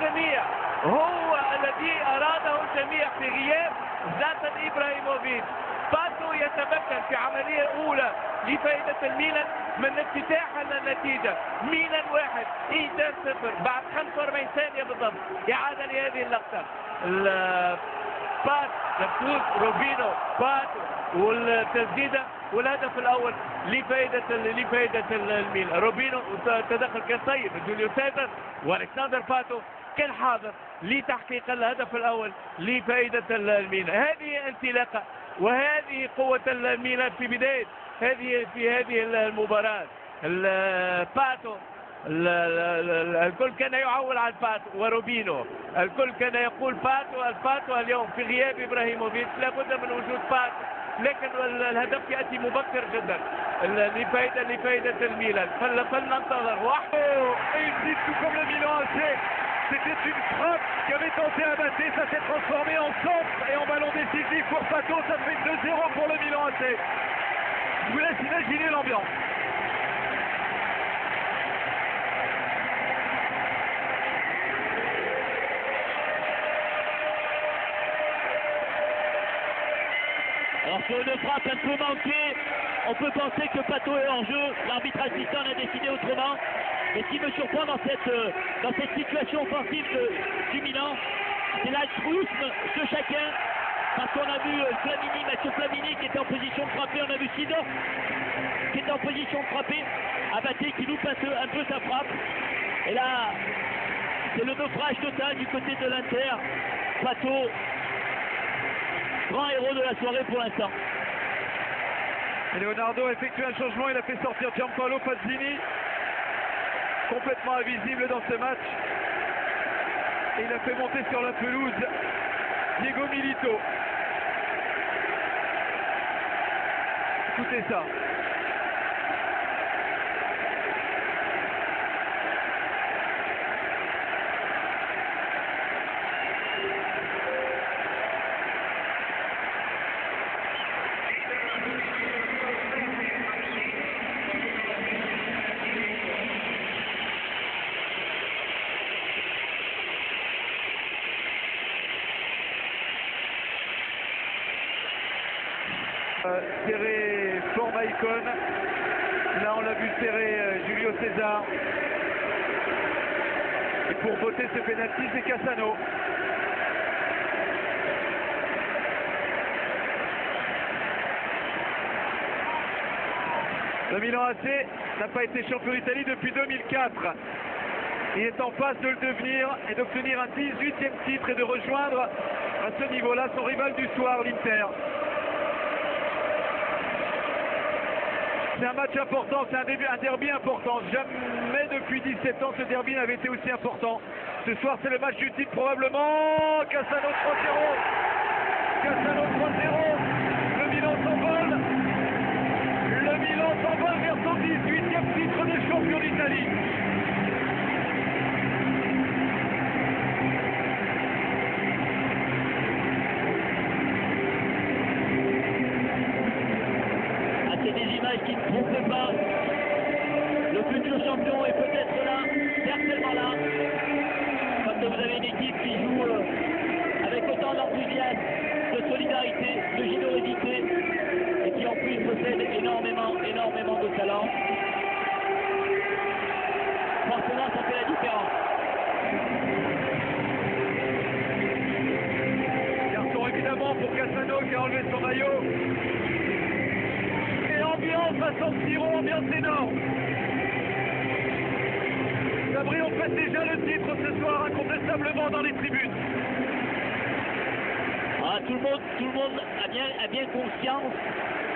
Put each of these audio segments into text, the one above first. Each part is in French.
الجميع، هو الذي أراده الجميع في غياب زلاتان إبراهيموفيتش. باتو يتمكن في عملية أولى لفائدة الميلان من افتتاح النتيجة. ميلان 1 إيدان 0 بعد 45 ثانية بالضبط. إعادة لهذه اللقطة. بات يفوز روبينو باتو والتسديدة والهدف الأول لفائدة الميلان. روبينو تدخل كان طيب. جوليو سيزر والكسندر باتو كان حاضر لتحقيق الهدف الأول لفائدة الميلان. هذه انطلاقة وهذه قوة الميلان في بداية هذه المباراة. باتو الكل كان يعول على باتو وروبينو، الكل كان يقول باتو اليوم في غياب إبراهيموفيتش لابد من وجود باتو، لكن الهدف يأتي مبكر جدا لفائدة الميلان. فلننتظر. tout comme le Milan AC. C'était une frappe qui avait tenté à Maté, ça s'est transformé en centre et en ballon décisif pour Pato, ça fait 2-0 pour le Milan AC. Je vous laisse imaginer l'ambiance. Alors sur une frappe un peu manquée, on peut penser que Pato est hors jeu, l'arbitre assistant a décidé autrement. Et ce qui me surprend dans cette situation offensive du Milan, c'est l'altruisme de chacun. Parce qu'on a vu Mathieu Flamini qui était en position de frapper, on a vu Sidor qui était en position de frapper, Abaté qui loupe un peu sa frappe. Et là, c'est le naufrage total du côté de l'Inter. Pato, grand héros de la soirée pour l'instant. Et Leonardo a effectué un changement, il a fait sortir Gianpaolo Pazzini, complètement invisible dans ce match. Et il a fait monter sur la pelouse Diego Milito. Écoutez ça. Serré fort Maicon. Là on l'a vu serrer Julio César. Et pour voter ce pénalty, c'est Cassano. Le Milan AC n'a pas été champion d'Italie depuis 2004. Il est en passe de le devenir et d'obtenir un 18e titre et de rejoindre à ce niveau-là son rival du soir, l'Inter. C'est un match important, c'est un derby important. Jamais depuis 17 ans ce derby n'avait été aussi important. Ce soir c'est le match du titre probablement. Cassano 3-0. Cassano 3-0. Le Milan s'envole. Le Milan s'envole vers son 18e titre de champion d'Italie. Qui ne trompe pas. Le futur champion est peut-être là, certainement là. Quand vous avez une équipe qui joue avec autant d'enthousiasme, de solidarité, de générosité et qui en plus possède énormément de talent. Forcément, ça fait la différence. Carton évidemment pour Cassano qui a enlevé son maillot. Ambiance à San Siro, ambiance énorme. Sabri, on fête déjà le titre ce soir, incontestablement dans les tribunes. Ah, tout le monde a bien conscience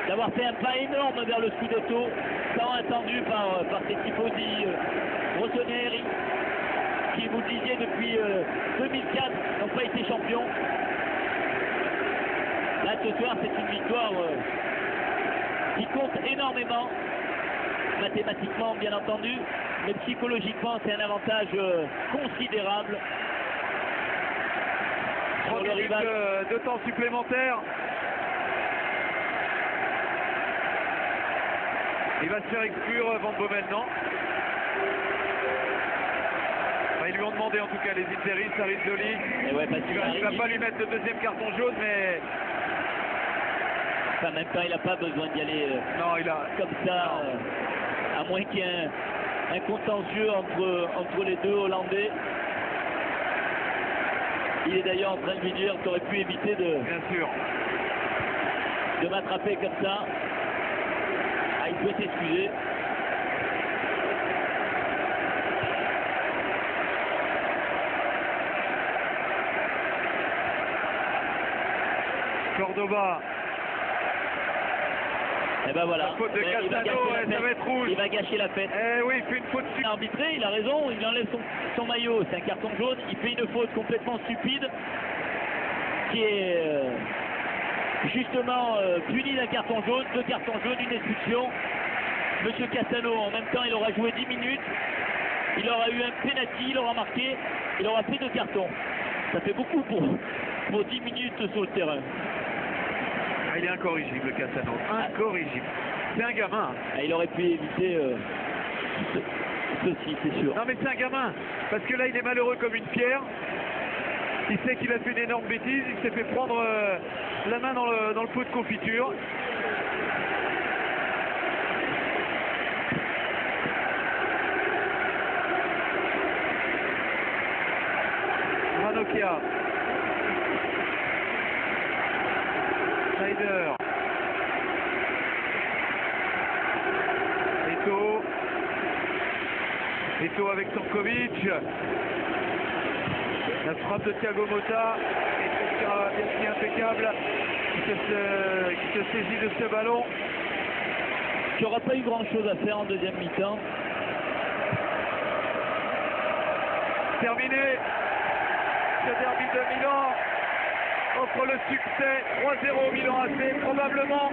d'avoir fait un pas énorme vers le Scudetto, tant attendu par ses tifosi rossoneri, qui, vous le disiez, depuis 2004 n'ont pas été champions. Là, ce soir, c'est une victoire qui compte énormément, mathématiquement bien entendu, mais psychologiquement c'est un avantage considérable. 3 minutes de temps supplémentaire. Il va se faire exclure Van Bommel, non? ils lui ont demandé en tout cas les interistes, Arizzoli. Et ouais, parce Il va pas lui mettre le deuxième carton jaune, mais en même temps, il n'a pas besoin d'y aller non, il a comme ça, à moins qu'il y ait un contentieux entre les deux Hollandais. Il est d'ailleurs en train de lui dire qu'il aurait pu éviter bien sûr. de m'attraper comme ça. Ah, il peut s'excuser. Cordoba. Et ben voilà. La faute de Il va Cassano, gâcher la ça fête. va être rouge. Il va gâcher la fête. Eh oui, il fait une faute Il a arbitré, il a raison, il enlève son maillot, c'est un carton jaune, il fait une faute complètement stupide qui est justement punie d'un carton jaune, 2 cartons jaunes, une expulsion. Monsieur Cassano, en même temps, il aura joué 10 minutes, il aura eu un penalty, il aura marqué, il aura fait 2 cartons. Ça fait beaucoup pour 10 minutes sur le terrain. Ah, il est incorrigible, Cassano. Incorrigible. C'est un gamin. Ah, il aurait pu éviter ceci, c'est sûr. Non mais c'est un gamin. Parce que là, il est malheureux comme une pierre. Il sait qu'il a fait une énorme bêtise. Il s'est fait prendre la main dans le pot de confiture. Ranocchia. Schneider. Eto avec Tankovic. La frappe de Thiago Motta est impeccable. Qui se saisit de ce ballon. Il n'y aura pas eu grand chose à faire en deuxième mi-temps. Terminé. Ce derby de Milan offre le succès 3-0 au Milan AC. Probablement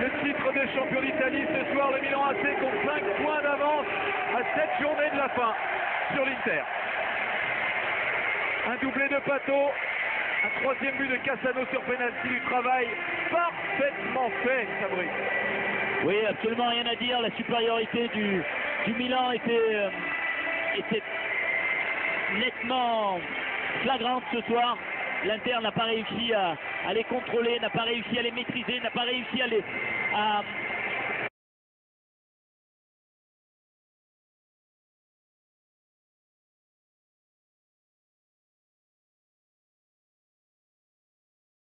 le titre de champion d'Italie ce soir. Le Milan AC compte 5 points d'avance à cette journée de la fin sur l'Inter. Un doublé de Pato, un 3e but de Cassano sur penalty, du travail parfaitement fait, Sabri. Oui, absolument rien à dire. La supériorité du Milan était nettement flagrante ce soir. L'Inter n'a pas réussi à les contrôler, n'a pas réussi à les maîtriser, n'a pas réussi à